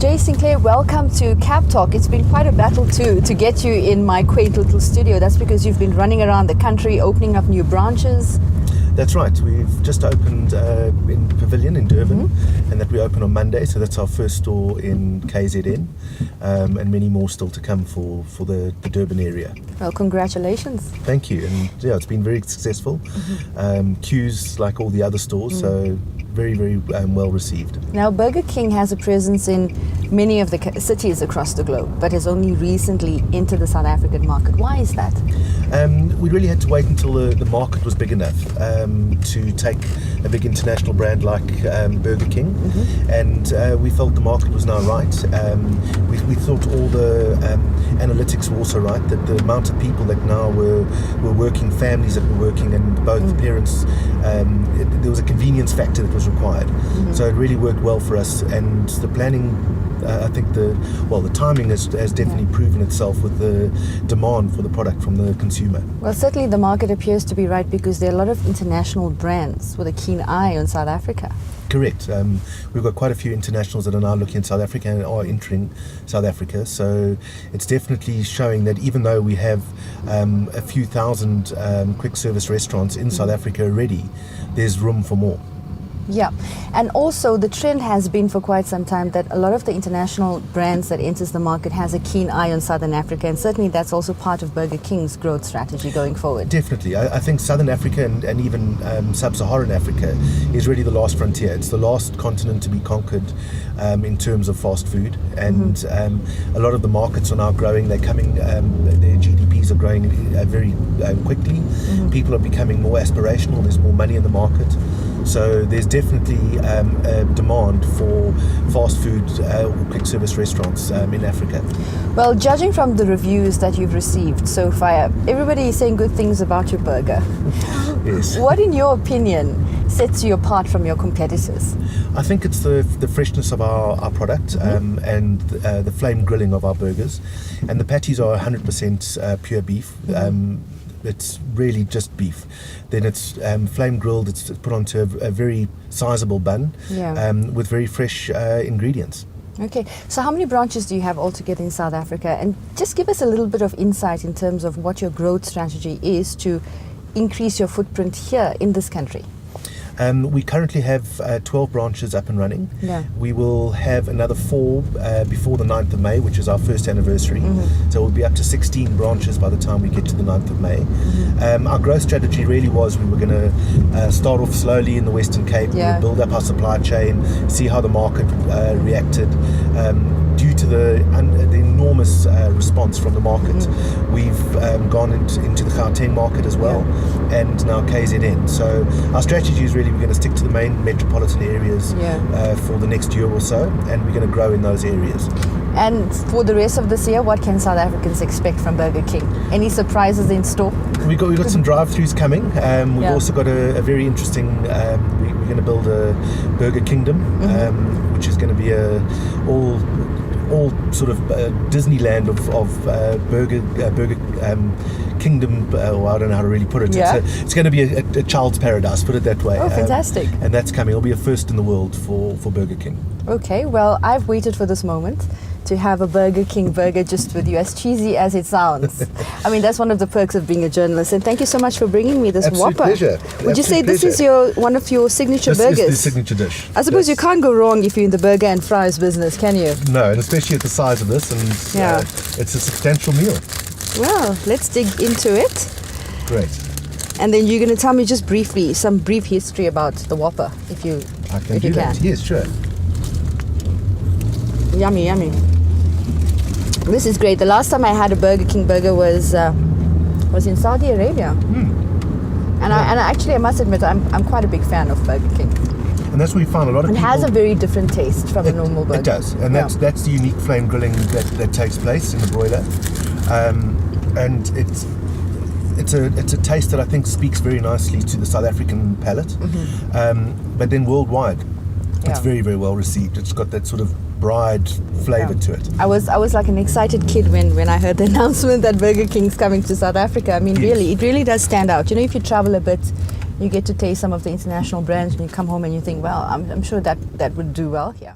Jaye Sinclair, welcome to Cab Talk. It's been quite a battle to get you in my quaint little studio. That's because you've been running around the country, opening up new branches. That's right. We've just opened in Pavilion in Durban, and that we open on Monday. So that's our first store in KZN, and many more still to come for the Durban area. Well, congratulations. Thank you. And yeah, it's been very successful. Queues like all the other stores, so very, very well received. Now, Burger King has a presence in many of the cities across the globe, but has only recently entered the South African market. Why is that? We really had to wait until the market was big enough to take a big international brand like Burger King, and we felt the market was now right. We thought all the analytics were also right, that the amount of people that now were working, families that were working, and both parents, there was a convenience factor that was required. So it really worked well for us, and the planning, I think the timing has definitely proven itself with the demand for the product from the consumer. Well, certainly the market appears to be right because there are a lot of international brands with a keen eye on South Africa. Correct. We've got quite a few internationals that are now looking at South Africa and are entering South Africa. So it's definitely showing that even though we have a few thousand quick service restaurants in South Africa already, there's room for more. Yeah, and also the trend has been for quite some time that a lot of the international brands that enters the market has a keen eye on Southern Africa, and certainly that's also part of Burger King's growth strategy going forward. Definitely. I think Southern Africa and even Sub-Saharan Africa is really the last frontier. It's the last continent to be conquered in terms of fast food, and a lot of the markets are now growing. They're coming, their GDPs are growing very quickly. People are becoming more aspirational. There's more money in the market. So there's definitely a demand for fast food or quick service restaurants in Africa. Well, judging from the reviews that you've received so far, everybody is saying good things about your burger. Yes. What, in your opinion, sets you apart from your competitors? I think it's the freshness of our product and the flame grilling of our burgers. And the patties are 100% pure beef. It's really just beef. Then it's flame grilled. It's put onto a very sizable bun with very fresh ingredients. Okay, so how many branches do you have altogether in South Africa? And just give us a little bit of insight in terms of what your growth strategy is to increase your footprint here in this country. We currently have 12 branches up and running. Yeah. We will have another 4 before the 9th of May, which is our first anniversary. So we'll be up to 16 branches by the time we get to the 9th of May. Our growth strategy really was we were going to start off slowly in the Western Cape, we'll build up our supply chain, see how the market reacted. Due to the enormous response from the market, we've gone into the Gauteng market as well, and now KZN. So our strategy is really we're going to stick to the main metropolitan areas for the next year or so, and we're going to grow in those areas. And for the rest of this year, what can South Africans expect from Burger King? Any surprises in store? We've got some drive-thrus coming. We've also got a very interesting, we're going to build a Burger Kingdom, which is going to be all sort of Disneyland of Burger Kingdom, or I don't know how to really put it. It's going to be a child's paradise, put it that way. Oh, fantastic. And that's coming. It'll be a first in the world for Burger King. Okay, well, I've waited for this moment to have a Burger King burger just with you, as cheesy as it sounds. I mean, that's one of the perks of being a journalist. And thank you so much for bringing me this Absolute Whopper. Pleasure. Would you say this is one of your signature burgers? This is the signature dish. I suppose you can't go wrong if you're in the burger and fries business, can you? No, and especially at the size of this, and it's a substantial meal. Well, let's dig into it. Great. And then you're going to tell me just briefly some brief history about the Whopper, if you can. Yes, sure. Yummy, yummy. This is great. The last time I had a Burger King burger was in Saudi Arabia. And I must admit, I'm quite a big fan of Burger King. And that's where we found a lot of people. It has a very different taste from a normal burger. It does, and that's the unique flame grilling that takes place in the broiler, and it's a taste that I think speaks very nicely to the South African palate, but then worldwide, it's very, very well received. It's got that sort of bride flavour to it. I was like an excited kid when I heard the announcement that Burger King's coming to South Africa. I mean, really, it really does stand out. You know, if you travel a bit, you get to taste some of the international brands, and you come home and you think, well, I'm sure that would do well here.